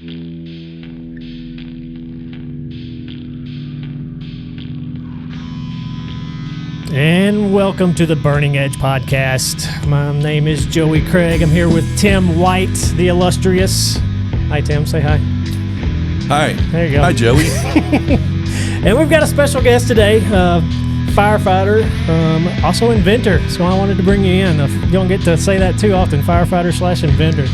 And welcome to the Burning Edge podcast. My name is Joey Craig. I'm here with Tim White, the illustrious. Hi, Tim. Say hi. Hi. There you go. Hi, Joey. And we've got a special guest today, firefighter, also inventor. So I wanted to bring you in. You don't get to say that too often, firefighter/inventor.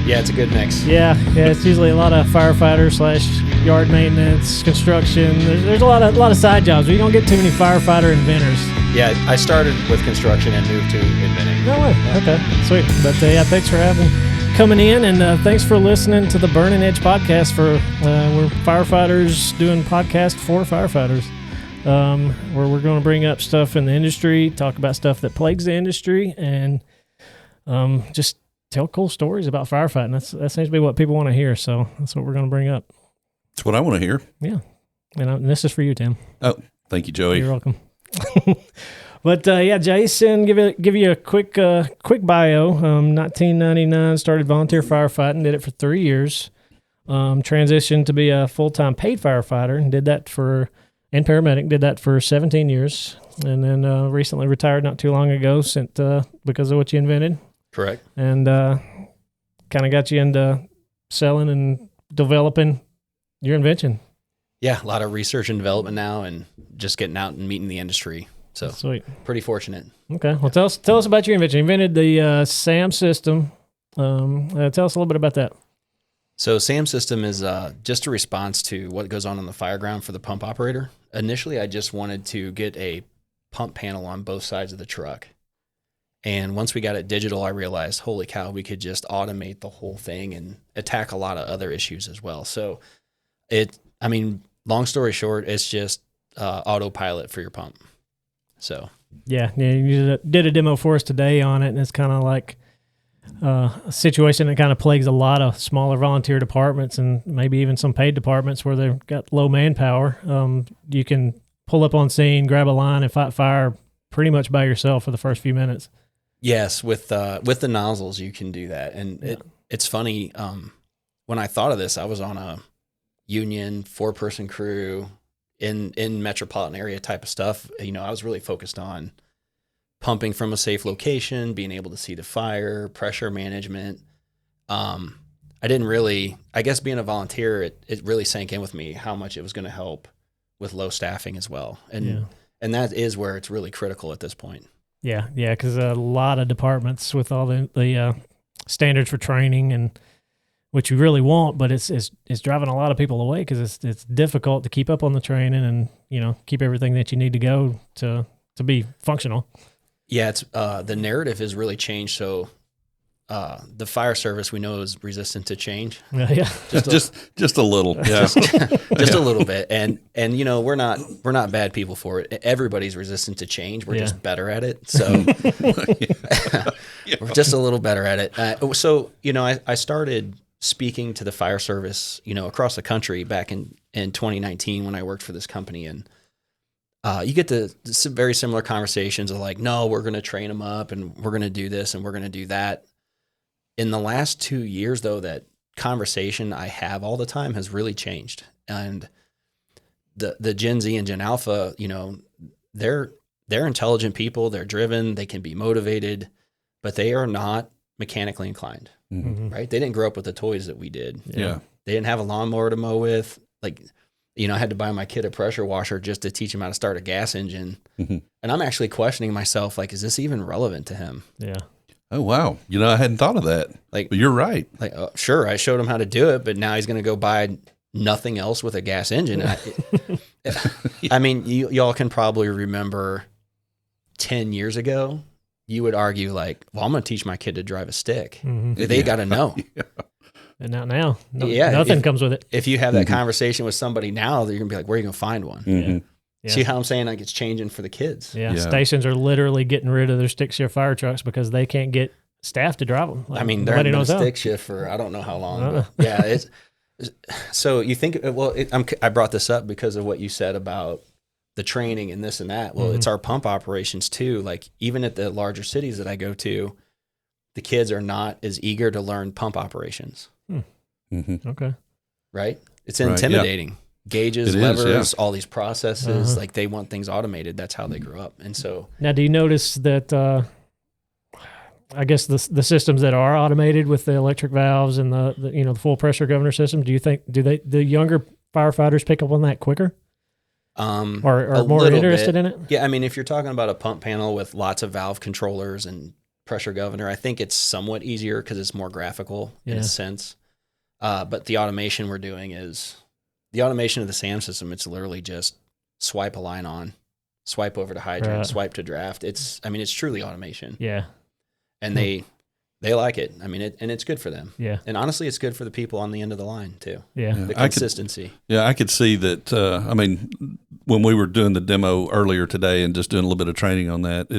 Yeah, it's a good mix. Yeah, it's usually a lot of firefighter/yard maintenance, construction. There's a lot of side jobs, but you don't get too many firefighter inventors. Yeah, I started with construction and moved to inventing. No way. Okay, sweet. But yeah, thanks for coming in, and thanks for listening to the Burning Edge podcast. We're firefighters doing podcast for firefighters, where we're going to bring up stuff in the industry, talk about stuff that plagues the industry, and just tell cool stories about firefighting. That seems to be what people want to hear, so that's what we're going to bring up. That's what I want to hear. Yeah, and this is for you, Tim. Oh, thank you, Joey. You're welcome. But yeah, Jason, give you a quick bio. 1999, started volunteer firefighting, did it for 3 years. Transitioned to be a full-time paid firefighter, and and paramedic, did that for 17 years, and then recently retired not too long ago, because of what you invented. Correct. And kind of got you into selling and developing your invention. Yeah, a lot of research and development now, and just getting out and meeting the industry. So sweet. Pretty fortunate. Okay. Well, tell us about your invention. You invented the SAM system. Tell us a little bit about that. So SAM system is just a response to what goes on the Fireground for the pump operator. Initially, I just wanted to get a pump panel on both sides of the truck. And once we got it digital, I realized, holy cow, we could just automate the whole thing and attack a lot of other issues as well. So long story short, it's just autopilot for your pump. So yeah, you did a demo for us today on it, and it's kind of like a situation that kind of plagues a lot of smaller volunteer departments and maybe even some paid departments where they've got low manpower. You can pull up on scene, grab a line, and fight fire pretty much by yourself for the first few minutes. Yes, with the nozzles, you can do that. And it's funny, when I thought of this, I was on a union 4-person crew in metropolitan area type of stuff. I was really focused on pumping from a safe location, being able to see the fire, pressure management. I didn't really, I guess being a volunteer, it really sank in with me how much it was going to help with low staffing as well. And that is where it's really critical at this point. Yeah, because a lot of departments with all the standards for training, and which you really want, but it's driving a lot of people away because it's difficult to keep up on the training and keep everything that you need to go to be functional. Yeah, it's the narrative has really changed. So the fire service we know is resistant to change. Yeah, just a little, yeah, just a little bit, and we're not bad people for it. Everybody's resistant to change. We're just better at it. So we're just a little better at it. So I started speaking to the fire service, across the country back in 2019 when I worked for this company, and you get the very similar conversations of like, no, we're going to train them up, and we're going to do this, and we're going to do that. In the last 2 years, though, that conversation I have all the time has really changed. And the Gen Z and Gen Alpha, they're intelligent people. They're driven. They can be motivated, but they are not mechanically inclined, right? They didn't grow up with the toys that we did. Yeah. They didn't have a lawnmower to mow with. Like, I had to buy my kid a pressure washer just to teach him how to start a gas engine. And I'm actually questioning myself, like, is this even relevant to him? Yeah. Oh, wow. I hadn't thought of that. But you're right. Like, sure, I showed him how to do it, but now he's going to go buy nothing else with a gas engine. Y'all can probably remember 10 years ago, you would argue like, well, I'm going to teach my kid to drive a stick. They got to know. And not now. Nothing comes with it. If you have that conversation with somebody now, you're going to be like, where are you going to find one? Yeah. See how I'm saying? Like, it's changing for the kids. Yeah. Stations are literally getting rid of their stick shift fire trucks because they can't get staff to drive them. Like, they're in a stick shift for I don't know how long. But yeah, so you think? Well, I brought this up because of what you said about the training and this and that. Well, it's our pump operations too. Like, even at the larger cities that I go to, the kids are not as eager to learn pump operations. Okay. Right? It's intimidating. Right, Gauges, levers, all these processes, like they want things automated. That's how they grew up. And so now, do you notice that, I guess the systems that are automated with the electric valves and the full pressure governor system, do you think, the younger firefighters pick up on that quicker? Or are more interested in it? Yeah. I mean, if you're talking about a pump panel with lots of valve controllers and pressure governor, I think it's somewhat easier because it's more graphical in a sense. But the automation we're doing is the automation of the SAM system. It's literally just swipe a line on, swipe over to hydrant, swipe to draft. It's truly automation. Yeah. And they like it. I mean, it's good for them. Yeah. And honestly, it's good for the people on the end of the line too. Yeah. The consistency. I could see that. When we were doing the demo earlier today and just doing a little bit of training on that,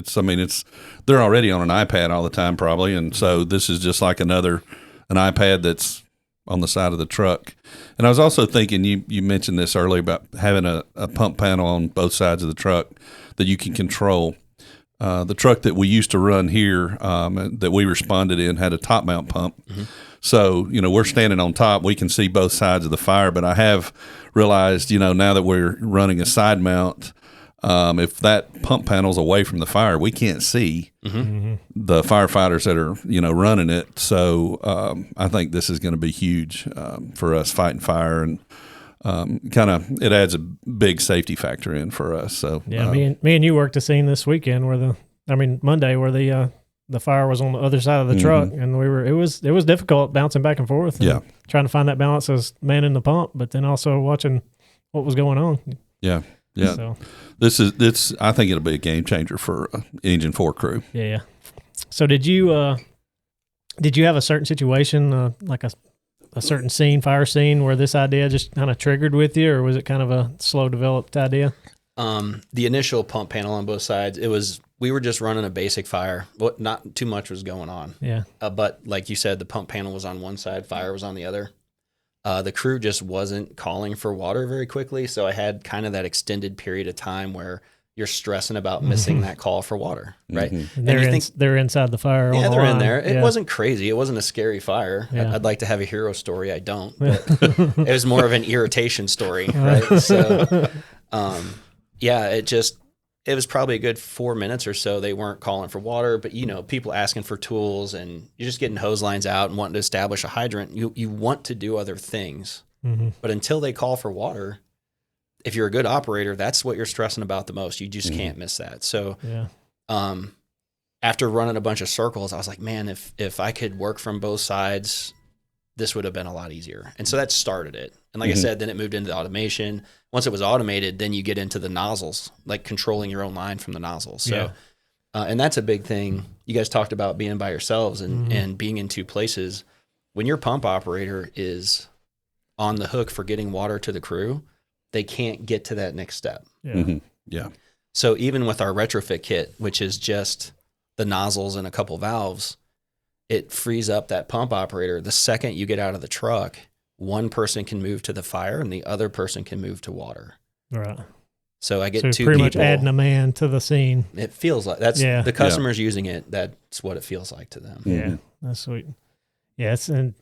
they're already on an iPad all the time probably. And so this is just like an iPad that's on the side of the truck. And I was also thinking, you mentioned this earlier about having a pump panel on both sides of the truck that you can control. The truck that we used to run here, that we responded in, had a top mount pump. Mm-hmm. So, we're standing on top. We can see both sides of the fire. But I have realized, now that we're running a side mount, if that pump panel's away from the fire, we can't see the firefighters that are, running it. So I think this is going to be huge for us fighting fire, and it adds a big safety factor in for us. So yeah, me and you worked a scene this weekend Monday where the fire was on the other side of the truck, and it was difficult bouncing back and forth. And trying to find that balance as manning the pump, but then also watching what was going on. Yeah. Yeah, so I think it'll be a game changer for Engine 4 crew. Yeah. So did you have a certain situation, like a certain fire scene, where this idea just kind of triggered with you, or was it kind of a slow developed idea? The initial pump panel on both sides, we were just running a basic fire. Not too much was going on. Yeah. But like you said, the pump panel was on one side, fire was on the other. The crew just wasn't calling for water very quickly, so I had kind of that extended period of time where you're stressing about missing that call for water, right? And they're inside the fire. Yeah, they're in there. It wasn't crazy. It wasn't a scary fire. Yeah. I'd like to have a hero story. I don't. But it was more of an irritation story, right? So, it was probably a good 4 minutes or so. They weren't calling for water, but people asking for tools, and you're just getting hose lines out and wanting to establish a hydrant. You want to do other things, but until they call for water, if you're a good operator, that's what you're stressing about the most. You just can't miss that. So, after running a bunch of circles, I was like, man, if I could work from both sides, this would have been a lot easier. And so that started it. And like I said, then it moved into the automation. Once it was automated, then you get into the nozzles, like controlling your own line from the nozzles. So, and that's a big thing. You guys talked about being by yourselves and being in two places. When your pump operator is on the hook for getting water to the crew, they can't get to that next step. Yeah. So even with our retrofit kit, which is just the nozzles and a couple valves, it frees up that pump operator. The second you get out of the truck, one person can move to the fire and the other person can move to water. Right. So I get two pretty people. Much adding a man to the scene. It feels like that's the customers using it. That's what it feels like to them. Yeah, that's sweet. Yes, and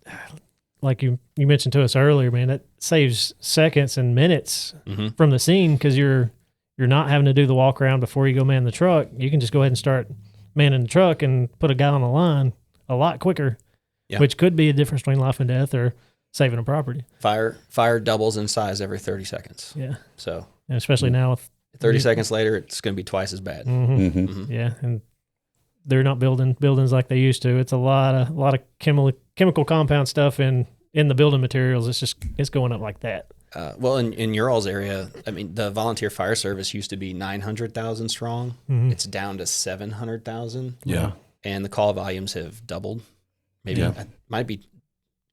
like you mentioned to us earlier, man, it saves seconds and minutes from the scene because you're not having to do the walk around before you go man the truck. You can just go ahead and start manning the truck and put a guy on the line a lot quicker, which could be a difference between life and death or saving a property. Fire doubles in size every 30 seconds. Yeah. So, and especially now with 30 seconds later, it's going to be twice as bad. Yeah. And they're not building buildings like they used to. It's a lot of chemical compound stuff in the building materials. It's going up like that. Well, in your all's area, I mean, the volunteer fire service used to be 900,000 strong. It's down to 700,000. Yeah. And the call volumes have doubled. Maybe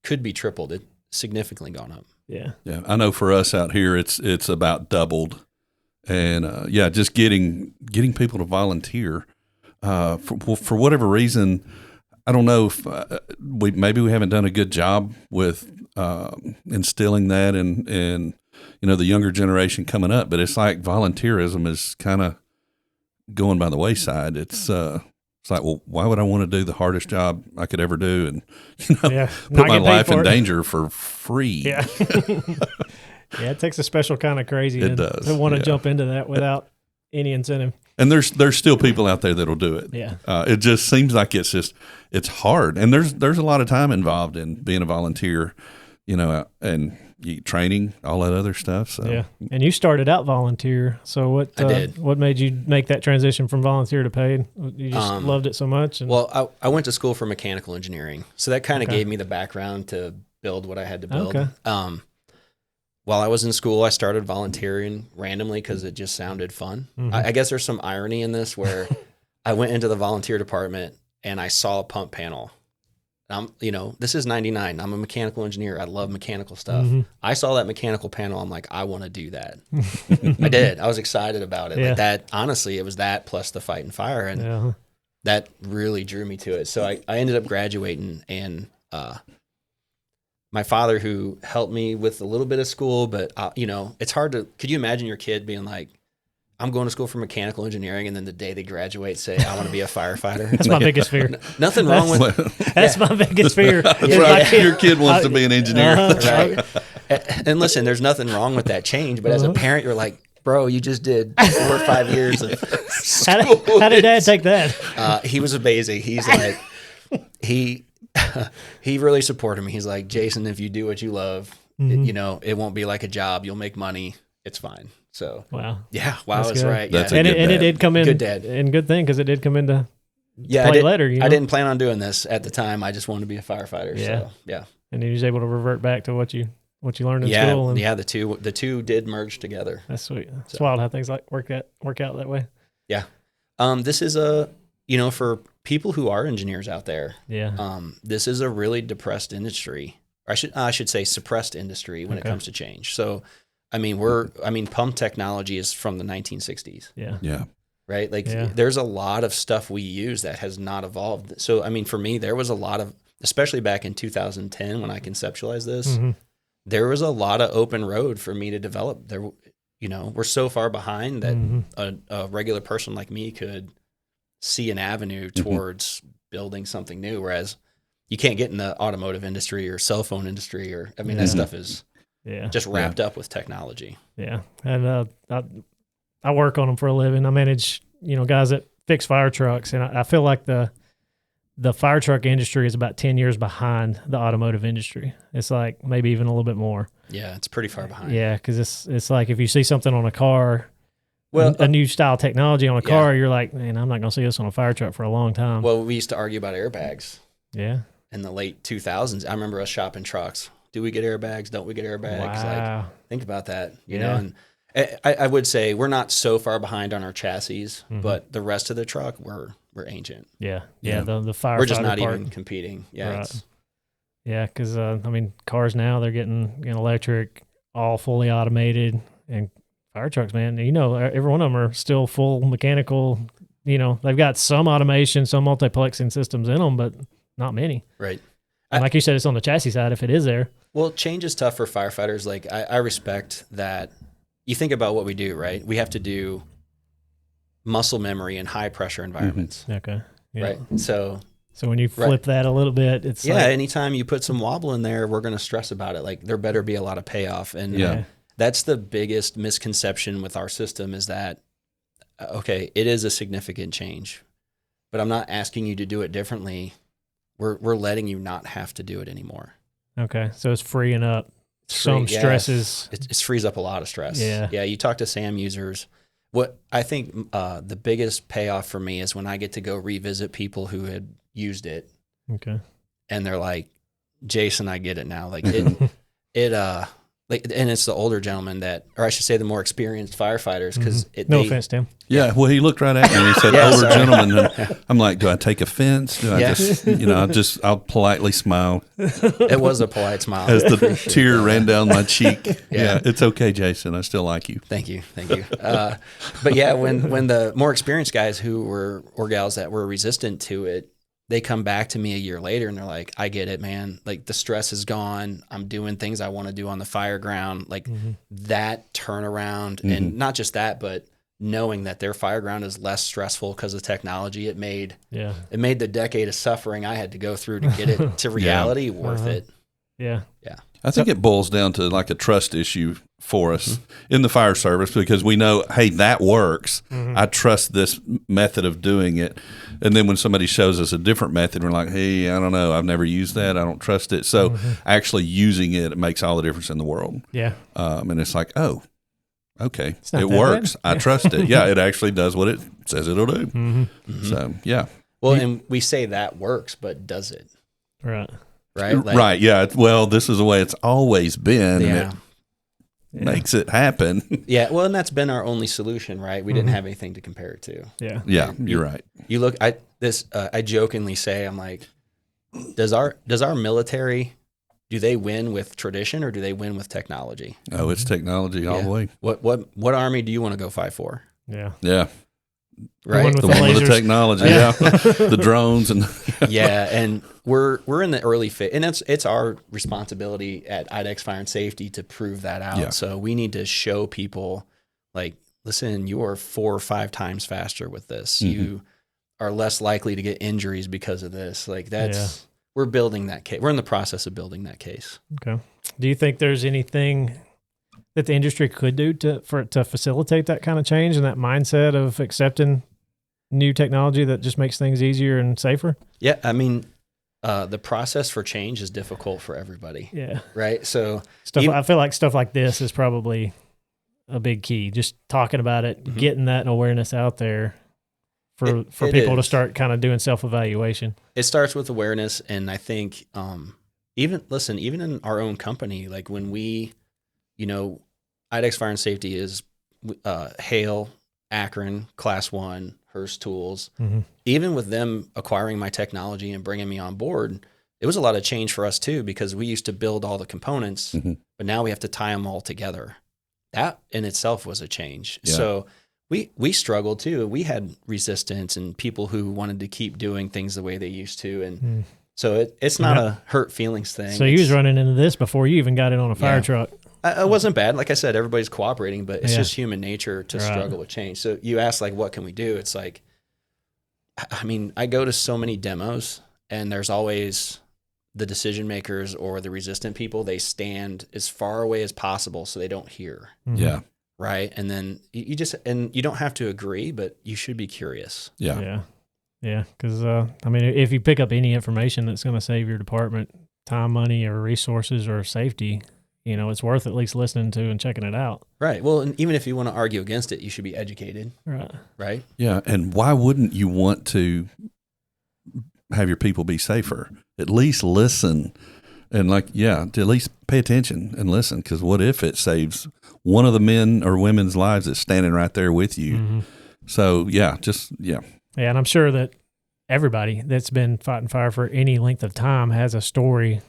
could be tripled. It's significantly gone up. Yeah. Yeah. I know for us out here, it's about doubled. And just getting people to volunteer for whatever reason. I don't know if we haven't done a good job with instilling that in the younger generation coming up. But it's like volunteerism is kind of going by the wayside. It's It's like, well, why would I want to do the hardest job I could ever do and not put my get paid life in for it. danger for free? Yeah. Yeah, it takes a special kind of crazy does, to want to jump into that without any incentive. And there's still people out there that'll do it. Yeah. It just seems like it's hard, and there's a lot of time involved in being a volunteer, and training, all that other stuff. So yeah. And you started out volunteer. So what? I did. What made you make that transition from volunteer to paid? You just loved it so much. And Well, I went to school for mechanical engineering, so that kind of gave me the background to build what I had to build. Okay. While I was in school, I started volunteering randomly because it just sounded fun. Mm-hmm. I guess there's some irony in this where I went into the volunteer department and I saw a pump panel. This is 99. I'm a mechanical engineer. I love mechanical stuff. Mm-hmm. I saw that mechanical panel. I'm like, I want to do that. I did. I was excited about it. Yeah. Like that, honestly, it was that plus the fight and fire. And that really drew me to it. So I ended up graduating, and my father, who helped me with a little bit of school, but it's hard to, could you imagine your kid being like, I'm going to school for mechanical engineering, and then the day they graduate say, I want to be a firefighter. That's my biggest fear. Nothing wrong with That's my biggest fear. Your kid wants to be an engineer. right. And listen, there's nothing wrong with that change, but as a parent, you're like, bro, you just did 4 or 5 years of school. How did Dad take that? He was amazing. He's like, he really supported me. He's like, Jason, if you do what you love, it won't be like a job. You'll make money. It's fine. So wow, I was good. right. That's Yeah. a good And it dad. did come in Good dad. and good thing because it did come into I play later. I didn't plan on doing this at the time. I just wanted to be a firefighter. Yeah. So yeah. and he was able to revert back to what you learned in school. And The two did merge together. that's sweet. It's wild how things work out that way. Yeah. This is for people who are engineers out there. Yeah. This is a really depressed industry. Or I should say suppressed industry when it comes to change. So, pump technology is from the 1960s. Yeah. Right? There's a lot of stuff we use that has not evolved. So, for me, there was a lot of, especially back in 2010 when I conceptualized this, there was a lot of open road for me to develop. We're so far behind that a regular person like me could see an avenue towards building something new, whereas you can't get in the automotive industry or cell phone industry that stuff is just wrapped up with technology. Yeah. And I work on them for a living. I manage, guys that fix fire trucks, and I feel like the fire truck industry is about 10 years behind the automotive industry. It's like maybe even a little bit more. Yeah, it's pretty far behind. Yeah, because it's like if you see something on a car, well, a new style technology on a car, you're like, man, I'm not going to see this on a fire truck for a long time. Well, we used to argue about airbags. Yeah. In the late 2000s, I remember us shopping trucks. Do we get airbags? Don't we get airbags? Wow. Think about that, you know. And I would say we're not so far behind on our chassis, but the rest of the truck, we're ancient. Yeah. The firefighter we're just not part. even competing. Yeah. Right. Yeah, because cars now they're getting electric, all fully automated, and fire trucks, man. Every one of them are still full mechanical. They've got some automation, some multiplexing systems in them, but not many. Right. And like you said, it's on the chassis side if it is there. Well, change is tough for firefighters. Like I respect that. You think about what we do, right? We have to do muscle memory in high pressure environments. Okay. Yeah. Right. So when you flip that a little bit, it's anytime you put some wobble in there, we're going to stress about it. Like there better be a lot of payoff. And that's the biggest misconception with our system is that, okay, it is a significant change, but I'm not asking you to do it differently. We're letting you not have to do it anymore. Okay. So it's freeing up some stresses. It frees up a lot of stress. Yeah. Yeah. You talk to SAM users. What I think the biggest payoff for me is when I get to go revisit people who had used it. Okay. And they're like, Jason, I get it now. Like and it's the older gentlemen or I should say the more experienced firefighters. Because no offense, Tim. Yeah, well, he looked right at me and he said, older gentleman. And I'm like, do I take offense? Do I just, I'll politely smile. It was a polite smile. As the tear ran down my cheek. Yeah, it's okay, Jason. I still like you. Thank you. But yeah, when the more experienced guys or gals that were resistant to it, they come back to me a year later and they're like, I get it, man. Like the stress is gone. I'm doing things I want to do on the Fireground. Like that turnaround and not just that, but knowing that their Fireground is less stressful because of technology. It made Yeah. it made the decade of suffering I had to go through to get it to reality worth it. Yeah. Yeah. I think it boils down to like a trust issue for us in the fire service, because we know, hey, that works. I trust this method of doing it. And then when somebody shows us a different method, we're like, hey, I don't know. I've never used that. I don't trust it. So actually using it makes all the difference in the world. Yeah. And it's like, oh, okay, not it that works. bad. I trust it. Yeah, it actually does what it says it'll do. So, yeah. Well, and we say that works, but does it? Right. Right? Like, Right, yeah. Well, this is the way it's always been, Yeah. and it makes it happen. Yeah. Well, and that's been our only solution, right? We didn't have anything to compare it to. Yeah. Yeah, you're right. You look, I jokingly say, I'm like, does our military, do they win with tradition or do they win with technology? Oh, it's technology all the way. What army do you want to go fight for? Yeah. Yeah. Right. one with The the one with the lasers. technology, yeah. The drones and Yeah, and we're in the early phase, and it's our responsibility at IDEX Fire and Safety to prove that out. Yeah. So we need to show people, like, listen, you are 4 or 5 times faster with this. You are less likely to get injuries because of this. Like, that's we're building that case. We're in the process of building that case. Okay. Do you think there's anything that the industry could do to facilitate that kind of change and that mindset of accepting new technology that just makes things easier and safer? Yeah, I mean, the process for change is difficult for everybody. Yeah. Right. So I feel like stuff like this is probably a big key. Just talking about it, getting that awareness out there for It people to is. start kind of doing self-evaluation. it starts with awareness, and I think even in our own company, like when we, IDEX Fire and Safety is Hale, Akron, Class 1, Hearst Tools. Even with them acquiring my technology and bringing me on board, it was a lot of change for us too, because we used to build all the components, but now we have to tie them all together. That in itself was a change. Yeah. So we struggled too. We had resistance and people who wanted to keep doing things the way they used to. And so it's not a hurt feelings thing. So you was running into this before you even got it on a fire truck. It wasn't bad. Like I said, everybody's cooperating, but it's Yeah. just human nature to struggle with change. So you ask, like, what can we do? It's like, I mean, I go to so many demos, and there's always the decision makers or the resistant people. They stand as far away as possible so they don't hear. yeah. Right. And then you don't have to agree, but you should be curious. Yeah. Yeah. Yeah. Because, I mean, if you pick up any information that's going to save your department time, money, or resources or safety, it's worth at least listening to and checking it out. Right. Well, and even if you want to argue against it, you should be educated. Right. Right. Yeah. And why wouldn't you want to have your people be safer? At least listen and to at least pay attention and listen. Because what if it saves one of the men or women's lives that's standing right there with you? So, yeah. Yeah, and I'm sure that everybody that's been fighting fire for any length of time has a story,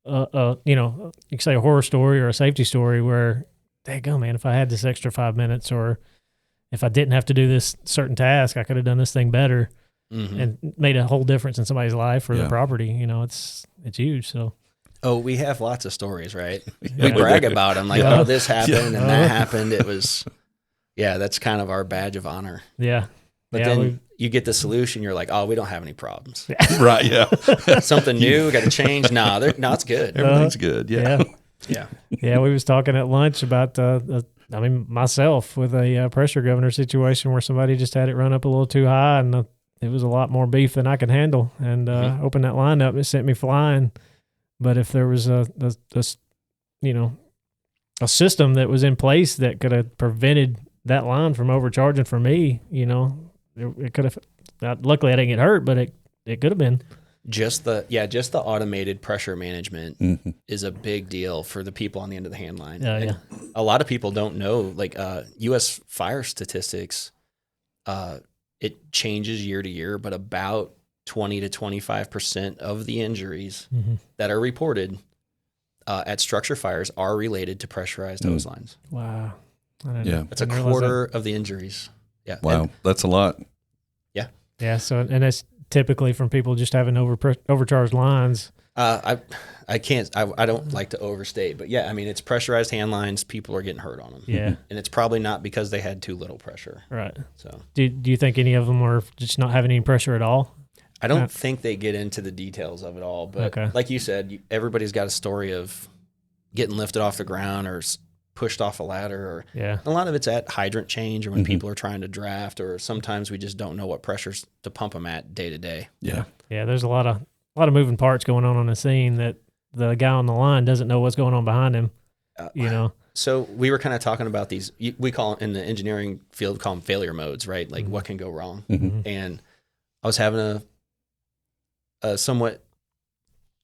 you could say a horror story or a safety story where, daggone, man, if I had this extra 5 minutes or if I didn't have to do this certain task, I could have done this thing better and made a whole difference in somebody's life or the property. It's huge. So. Oh, we have lots of stories, right? We brag about them, like, oh, this happened and that happened. It was, that's kind of our badge of honor. Yeah. But then you get the solution, you're like, oh, we don't have any problems. Right. Yeah. Something new, got to change. No, it's good. Everything's good. Yeah. Yeah. Yeah, we was talking at lunch about, myself with a pressure governor situation where somebody just had it run up a little too high, and it was a lot more beef than I could handle. And opened that line up, and it sent me flying. But if there was a system that was in place that could have prevented that line from overcharging for me, it could have. Luckily, I didn't get hurt, but it could have been. Just the automated pressure management is a big deal for the people on the end of the hand line. And a lot of people don't know, like U.S. fire statistics, it changes year to year, but about 20 to 25% of the injuries that are reported at structure fires are related to pressurized hose lines. Wow. That's a quarter of the injuries. Yeah. Wow. That's a lot. Yeah. So, and it's typically from people just having overcharged lines. I can't, I don't like to overstate, but yeah, I mean, it's pressurized hand lines. People are getting hurt on them. Yeah. And it's probably not because they had too little pressure. Right. So do you think any of them are just not having any pressure at all? I don't think they get into the details of it all, but like you said, everybody's got a story of getting lifted off the ground or pushed off a ladder, or a lot of it's at hydrant change or when people are trying to draft, or sometimes we just don't know what pressures to pump them at day to day. Yeah. Yeah. There's a lot of moving parts going on the scene that the guy on the line doesn't know what's going on behind him, you know? So we were kind of talking about these, we call in the engineering field, call them failure modes, right? Like what can go wrong. And I was having a somewhat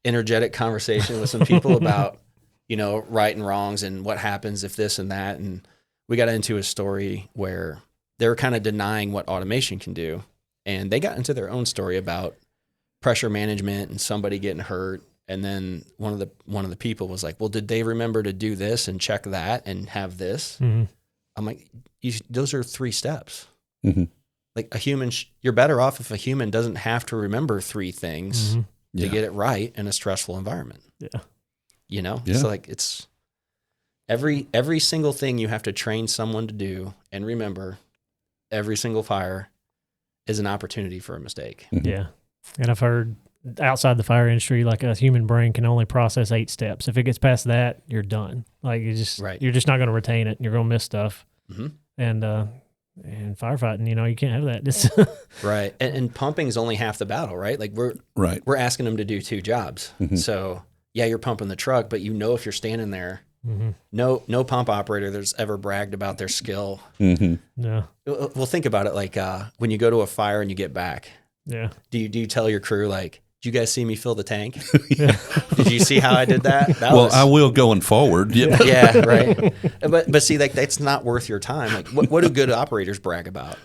energetic conversation with some people about, you know, right and wrongs and what happens if this and that. And we got into a story where they were kind of denying what automation can do. And they got into their own story about pressure management and somebody getting hurt. And then one of the people was like, well, did they remember to do this and check that and have this? I'm like, those are 3 steps. Like a human, you're better off if a human doesn't have to remember 3 things to get it right in a stressful environment. Yeah. You know? So like it's every single thing you have to train someone to do and remember, every single fire is an opportunity for a mistake. Yeah. And I've heard outside the fire industry, like a human brain can only process 8 steps. If it gets past that, you're done. Like you're just not going to retain it and you're going to miss stuff. And firefighting, you know, you can't have that. Right. And pumping is only half the battle, right? Like we're asking them to do 2 jobs. So yeah, you're pumping the truck, but you know, if you're standing there, no pump operator that's ever bragged about their skill. No. Well, think about it. Like when you go to a fire and you get back, do you tell your crew, like, did you guys see me fill the tank? Did you see how I did that? I will going forward. Yeah, right. But see, like that's not worth your time. Like, what do good operators brag about?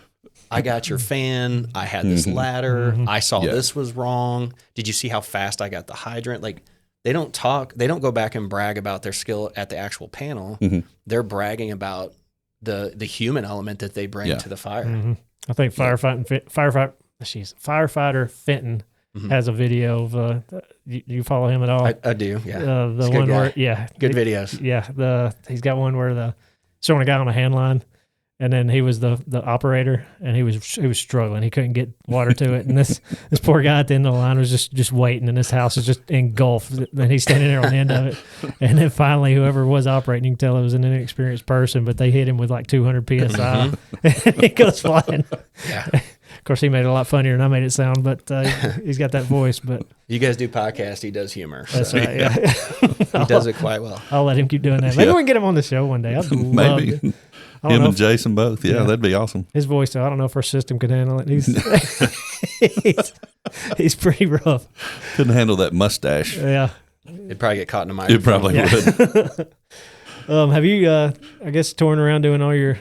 I got your fan. I had this ladder. I saw this was wrong. Did you see how fast I got the hydrant? Like, they don't talk. They don't go back and brag about their skill at the actual panel. They're bragging about the human element that they bring to the fire. I think Firefighter Fenton has a video of you follow him at all? I do. Yeah, the one where good videos. Yeah, he's got one where showing a guy on a hand line, and then he was the operator, and he was struggling. He couldn't get water to it, and this poor guy at the end of the line was just waiting, and his house was just engulfed, and he's standing there on the end of it. And then finally, whoever was operating, you can tell it was an inexperienced person, but they hit him with like 200 psi, and he goes flying. Yeah. Of course, he made it a lot funnier than I made it sound, but he's got that voice. But you guys do podcasts, he does humor. So. That's right. Yeah. He does it quite well. I'll let him keep doing that. Maybe we can get him on the show one day. I'd love it. Him and Jason both. Yeah, that'd be awesome. His voice, though, I don't know if our system could handle it. He's pretty rough. Couldn't handle that mustache. Yeah. It'd probably get caught in the microphone. It probably would. Have you, I guess, touring around doing all your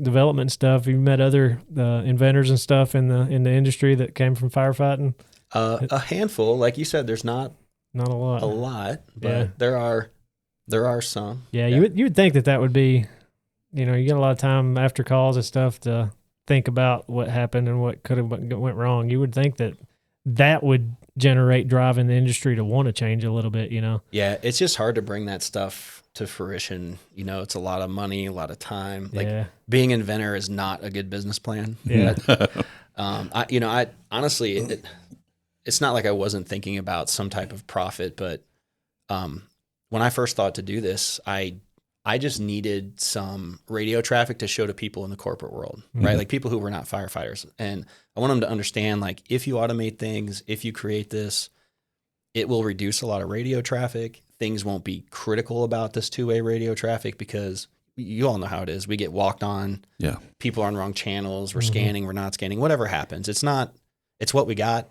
development stuff? You met other inventors and stuff in the industry that came from firefighting? A handful. Like you said, there's not a lot, but there are some. Yeah, you would think that would be, you know, you get a lot of time after calls and stuff to think about what happened and what could have went wrong. You would think that would generate drive in the industry to want to change a little bit, you know? Yeah, it's just hard to bring that stuff to fruition. You know, it's a lot of money, a lot of time. Like being an inventor is not a good business plan. Yeah. I honestly, it's not like I wasn't thinking about some type of profit, but when I first thought to do this, I just needed some radio traffic to show to people in the corporate world, right? Like people who were not firefighters. And I want them to understand, like, if you automate things, if you create this, it will reduce a lot of radio traffic. Things won't be critical about this 2-way radio traffic because you all know how it is. We get walked on. Yeah. People are on wrong channels. We're scanning. We're not scanning. Whatever happens. It's what we got.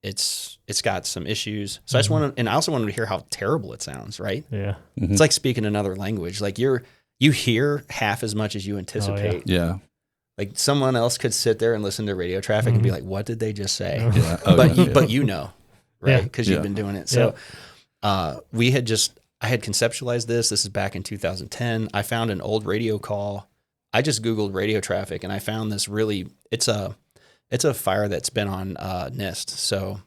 It's got some issues. So I just wanted, and I also wanted to hear how terrible it sounds, right? Yeah. It's like speaking another language. Like you hear half as much as you anticipate. Oh, yeah. Like someone else could sit there and listen to radio traffic and be like, what did they just say? Yeah. But you know, right? Because you've been doing it. So I had conceptualized this. This is back in 2010. I found an old radio call. I just Googled radio traffic and I found this it's a fire that's been on NIST, so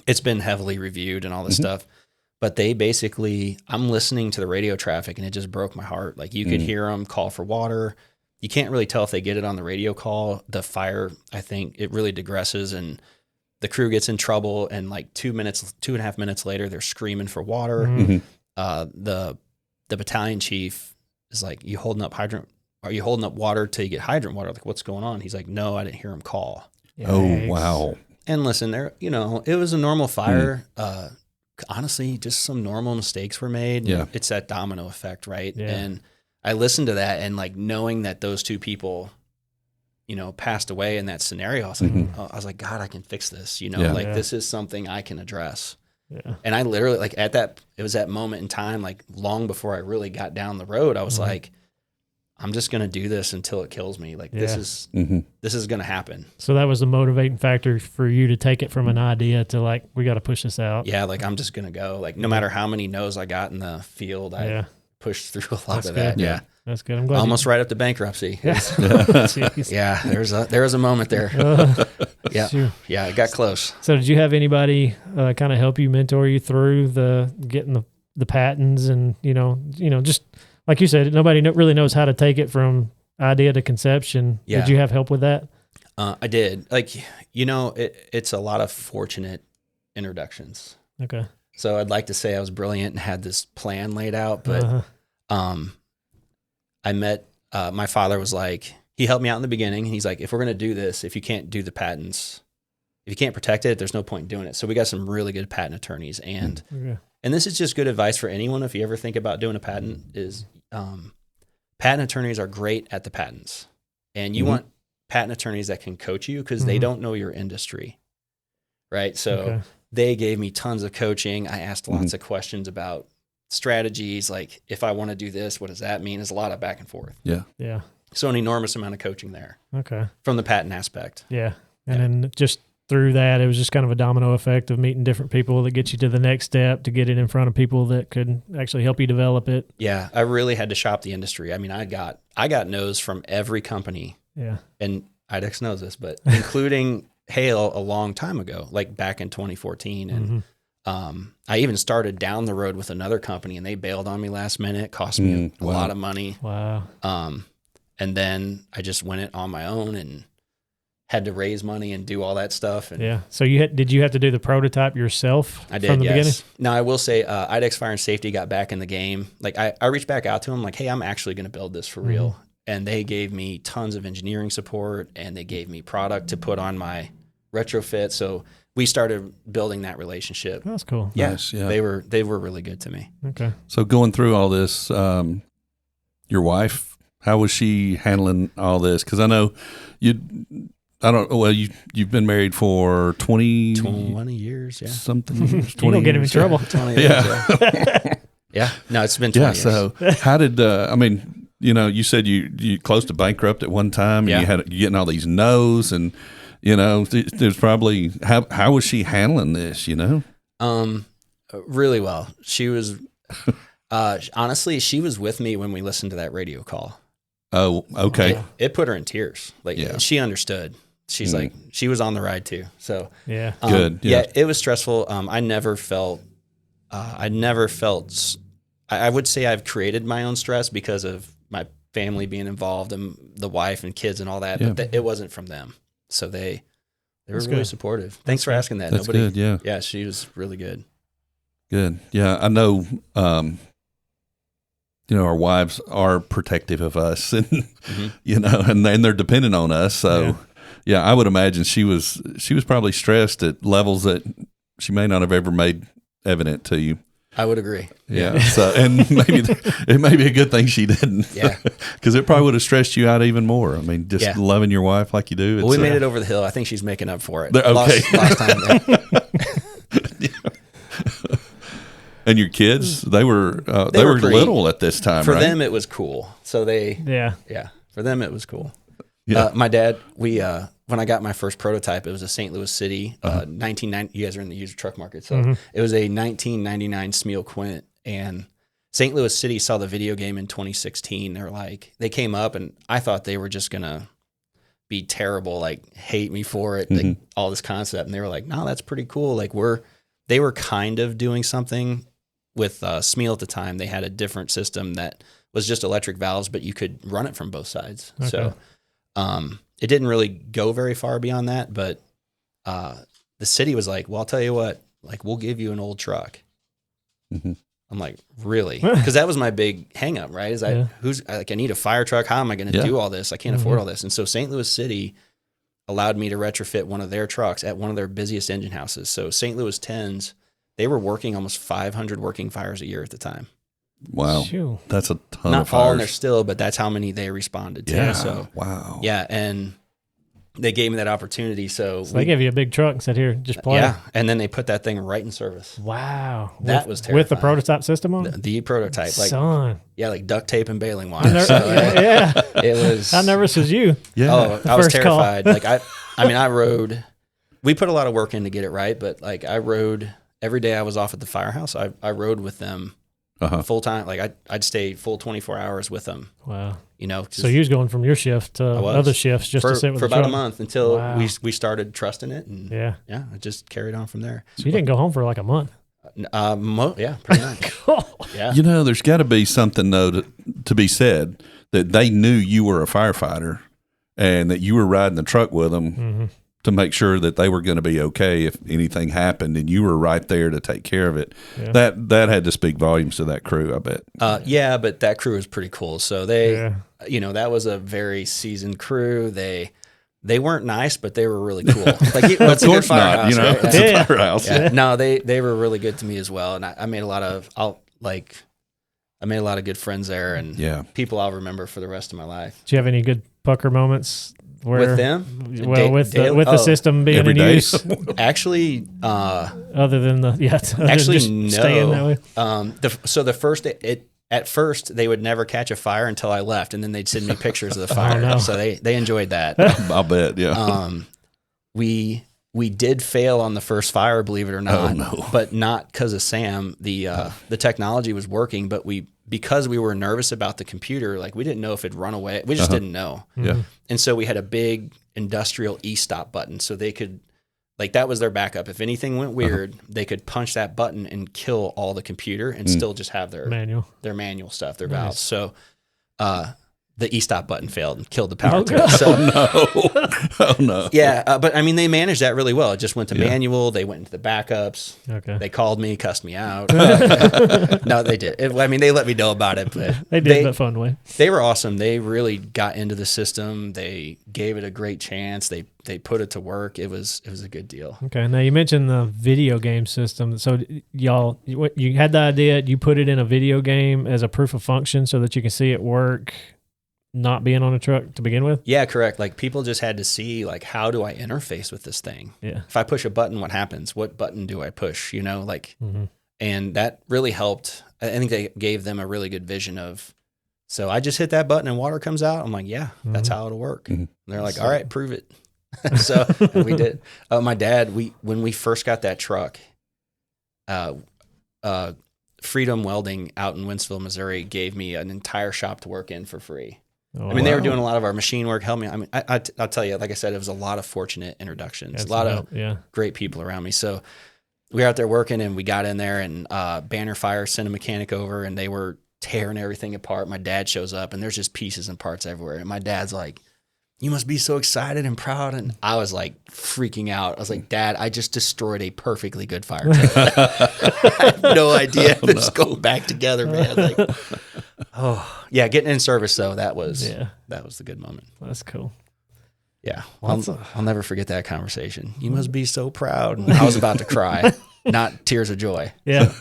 it's been heavily reviewed and all this stuff. But they basically, I'm listening to the radio traffic, and it just broke my heart. Like, you could hear them call for water. You can't really tell if they get it on the radio call. The fire, I think, it really digresses, and the crew gets in trouble. And like 2.5 minutes later, they're screaming for water. The battalion chief is like, "You holding up hydrant? Are you holding up water till you get hydrant water?" Like, what's going on? He's like, "No, I didn't hear him call." Oh, wow. And listen, there, it was a normal fire. Honestly, just some normal mistakes were made. Yeah. It's that domino effect, right? Yeah. And I listened to that, and like knowing that those two people, passed away in that scenario, I was like, God, I can fix this. This is something I can address. Yeah. And I literally, like, it was that moment in time, like long before I really got down the road, I was like, I'm just going to do this until it kills me. Like, this is going to happen. So that was the motivating factor for you to take it from an idea to like, we got to push this out. Yeah. Like, I'm just going to go, like, no matter how many no's I got in the field, I pushed through a lot of that. Good. Yeah. That's good. I'm glad. Almost right up to bankruptcy. Yeah. Yeah. There was a moment there. Yeah. Sure. Yeah. It got close. So did you have anybody kind of help you, mentor you through getting the patents and, just like you said, nobody really knows how to take it from idea to conception. Yeah. Did you have help with that? I did. Like, it's a lot of fortunate introductions. Okay. So I'd like to say I was brilliant and had this plan laid out, but I met, my father was like, he helped me out in the beginning. He's like, if we're going to do this, if you can't do the patents, if you can't protect it, there's no point in doing it. So we got some really good patent attorneys. And this is just good advice for anyone. If you ever think about doing a patent, is patent attorneys are great at the patents. And you want patent attorneys that can coach you because they don't know your industry. Right. So they gave me tons of coaching. I asked lots of questions about strategies. Like, if I want to do this, what does that mean? There's a lot of back and forth. Yeah. Yeah. So an enormous amount of coaching there. Okay. From the patent aspect. Yeah. And then just through that, it was just kind of a domino effect of meeting different people that get you to the next step to get it in front of people that could actually help you develop it. Yeah. I really had to shop the industry. I mean, I got no's from every company. Yeah. And IDEX knows this, but including Hale a long time ago, like back in 2014. And I even started down the road with another company, and they bailed on me last minute. It cost me a lot of money. Wow. And then I just went it on my own and had to raise money and do all that stuff. And So did you have to do the prototype yourself? I did, from the beginning? Now, I will say IDEX Fire and Safety got back in the game. Like, I reached back out to them like, hey, I'm actually going to build this for real. And they gave me tons of engineering support, and they gave me product to put on my retrofit. So we started building that relationship. That's cool. Yeah, Nice, yeah. They were really good to me. Okay. So going through all this, your wife, how was she handling all this? Because I know you've been married for 20 years, yeah. Something. You don't get him in trouble. 20 years, yeah. No, it's been 20 years. So how did, you said you close to bankrupt at one time, and you're getting all these no's, and, there's probably, how was she handling this, Really well. She was, honestly, she was with me when we listened to that radio call. Oh, okay. It put her in tears. Like, she understood. She's like, she was on the ride too. So good. Yeah, it was stressful. I would say I've created my own stress because of my family being involved and the wife and kids and all that, but it wasn't from them. So they were really supportive. Thanks for asking that. That's good. Yeah. Yeah. She was really good. Good. Yeah. I know, our wives are protective of us and, and they're dependent on us. So I would imagine she was probably stressed at levels that she may not have ever made evident to you. I would agree. Yeah. So, and maybe it may be a good thing she didn't. Yeah. Because it probably would have stressed you out even more. I mean, just loving your wife like you do. Well, we made it over the hill. I think she's making up for it. Okay. Last time. And your kids, they were little at this time, for right? them, it was cool. So for them, it was cool. Yeah. My dad, when I got my first prototype, it was a St. Louis City, 1990. You guys are in the used truck market. So it was a 1999 Smeal Quint, and St. Louis City saw the video game in 2016. They came up, and I thought they were just going to be terrible, like hate me for it, Mm-hmm. like all this concept. And they were like, no, that's pretty cool. Like they were kind of doing something with Smeal at the time. They had a different system that was just electric valves, but you could run it from both sides. Okay. So it didn't really go very far beyond that, but the city was like, well, I'll tell you what, like we'll give you an old truck. Mm-hmm. I'm like, really? Because that was my big hang up, right? Is I need a fire truck. How am I going to do all this? I can't afford all this. And so St. Louis City allowed me to retrofit one of their trucks at one of their busiest engine houses. So St. Louis 10s, they were working almost 500 working fires a year at the time. Wow. Shoo. That's a ton Not of fires. all in there still, but that's how many they responded to. Yeah. So Wow. yeah, and they gave me that opportunity. So they gave you a big truck and said, here, just play. Yeah, and then they put that thing right in service. Wow. That was terrifying. With the prototype system on it? The prototype. Like, Son. yeah, like duct tape and baling wire. So, Yeah. it was. How nervous was you? Yeah. Oh, I was First call. terrified. Like I rode. We put a lot of work in to get it right, but like I rode every day I was off at the firehouse. I rode with them full time. Like I'd stay full 24 hours with them. Wow. You know, So you was going from your shift to other shifts just to sit with for the about truck. a month until Wow. we started trusting it, and Yeah. it just carried on from there. So you didn't go home for like a month. Yeah, pretty much. Yeah. You know, there's got to be something though to be said that they knew you were a firefighter and that you were riding the truck with them to make sure that they were going to be okay if anything happened, and you were right there to take care of it. Yeah. That had to speak volumes to that crew, I bet. Yeah, but that crew was pretty cool. So they, that was a very seasoned crew. They weren't nice, but they were really cool. Like, Of course not. You know, right? it's a firehouse. Yeah. No, they were really good to me as well, and I made a lot of good friends there, and people I'll remember for the rest of my life. Do you have any good pucker moments where, With them? Well, with the system being every in day. use, Actually, other than the actually no. Staying that way. The first at first they would never catch a fire until I left, and then they'd send me pictures of the fire. no. So they enjoyed that. I'll bet. Yeah. We did fail on the first fire, believe it or not. Oh, no. But not because of Sam. The technology was working, but because we were nervous about the computer, like we didn't know if it'd run away. We just didn't know. Yeah. And so we had a big industrial e-stop button, so they could, like, that was their backup. If anything went weird, they could punch that button and kill all the computer and still just have their manual stuff, their valves. So the e-stop button failed and killed the power to it. So, Oh no. yeah, but I mean, they managed that really well. It just went to manual. They went into the backups. Okay. They called me, cussed me out. No, they did. I mean, they let me know about it, but They did, but fun way. they were awesome. They really got into the system. They gave it a great chance. They put it to work. It was a good deal. Okay. Now you mentioned the video game system. So y'all, you had the idea. You put it in a video game as a proof of function so that you can see it work, not being on a truck to begin with. Yeah, correct. Like, people just had to see, like, how do I interface with this thing? Yeah. If I push a button, what happens? What button do I push? You know, like, and that really helped. I think they gave them a really good vision of, so I just hit that button and water comes out. I'm like, yeah, that's how it'll work. And they're like, all right, prove it. So and we did. My dad, when we first got that truck, Freedom Welding out in Winsville, Missouri, gave me an entire shop to work in for free. Oh, I mean, they were doing a lot of our machine work, helped me. I mean, I'll tell you, like I said, it was a lot of fortunate introductions, a lot of great people around me. So we were out there working, and we got in there, and Banner Fire sent a mechanic over, and they were tearing everything apart. My dad shows up, and there's just pieces and parts everywhere. And my dad's like, you must be so excited and proud. And I was like freaking out. I was like, Dad, I just destroyed a perfectly good fire truck. I had no idea if it's going back together, man. Like, oh yeah, getting in service though, that was the good moment. That's cool. Yeah, I'll never forget that conversation. You must be so proud. And I was about to cry, not tears of joy. Yeah.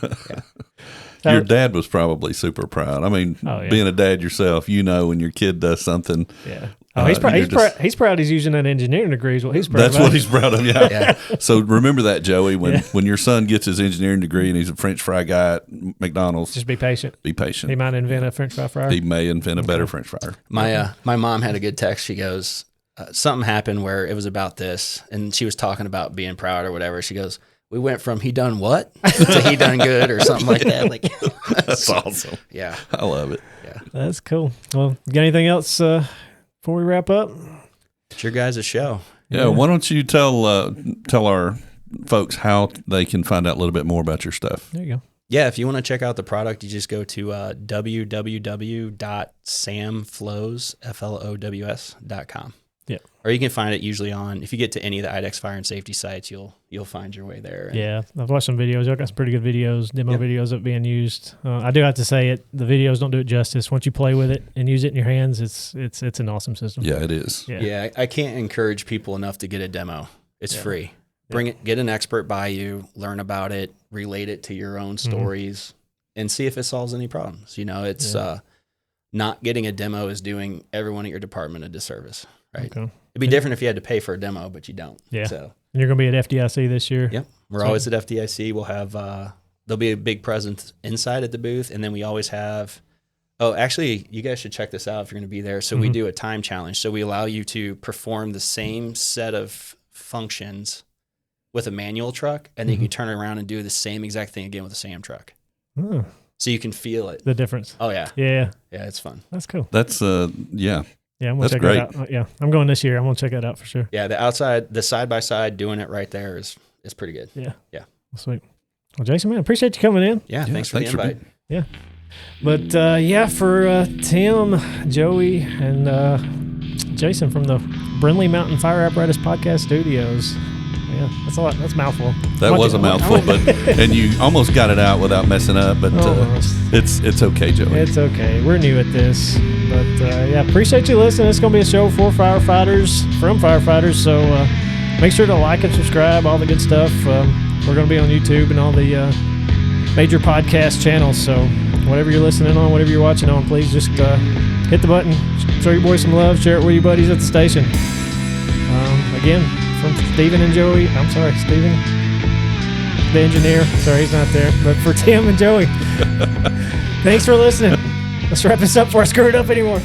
Your dad was probably super proud. I mean, being a dad yourself, you know, when your kid does something. Yeah. Oh, he's proud he's using that engineering degree is what he's proud That's about. what he's proud of, yeah. So remember that, Joey, when your son gets his engineering degree and he's a French fry guy at McDonald's. Just be patient. Be patient. He might invent a French fry fryer. He may invent a better French fryer. My mom had a good text. She goes, something happened where it was about this, and she was talking about being proud or whatever. She goes, we went from he done what to he done good or something like that. Like, that's awesome. Yeah. I love it. Yeah. That's cool. Well, you got anything else before we wrap up? It's your guys' show. Yeah. Why don't you tell our folks how they can find out a little bit more about your stuff? There you go. Yeah, if you want to check out the product, you just go to www.samflows.com. Yeah. Or you can find it usually on, if you get to any of the IDEX fire and safety sites, you'll find your way there. Yeah, I've watched some videos. Y'all got some pretty good videos, demo videos of being used. I do have to say it. The videos don't do it justice. Once you play with it and use it in your hands, it's an awesome system. Yeah, it is. Yeah, I can't encourage people enough to get a demo. It's free. Bring it, get an expert by you, learn about it, relate it to your own stories, and see if it solves any problems. You know, it's not getting a demo is doing everyone at your department a disservice, right? Okay. It'd be different if you had to pay for a demo, but you don't. Yeah. So, and you're going to be at FDIC this year? Yep. We're always at FDIC. We'll have, there'll be a big presence inside at the booth, and then we always have, actually, you guys should check this out if you're going to be there. So we do a time challenge. So we allow you to perform the same set of functions with a manual truck, and then you can turn around and do the same exact thing again with a SAM truck. Oh. So you can feel it. The difference. Oh, yeah. Yeah. Yeah, it's fun. That's cool. That's, yeah. Yeah, I'm going to check that out. Yeah, I'm going this year. I'm going to check that out for sure. Yeah, the side-by-side doing it right there is pretty good. Yeah. Yeah. Sweet. Well, Jason, man, appreciate you coming in. Yeah, thanks for the invite. Yeah. But, for Tim, Joey, and Jason from the Brindley Mountain Fire Apparatus Podcast Studios. Yeah, that's a lot. That's a mouthful. That was a mouthful, and you almost got it out without messing up. But it's okay, Joey. It's okay. We're new at this, but appreciate you listening. It's going to be a show for firefighters from firefighters. So make sure to like and subscribe. All the good stuff. We're going to be on YouTube and all the major podcast channels. So whatever you're listening on, whatever you're watching on, please just hit the button. Show your boys some love. Share it with your buddies at the station. Again. From Steven and Joey. I'm sorry, Steven, the engineer. Sorry, he's not there. But for Tim and Joey, thanks for listening. Let's wrap this up before I screw it up anymore.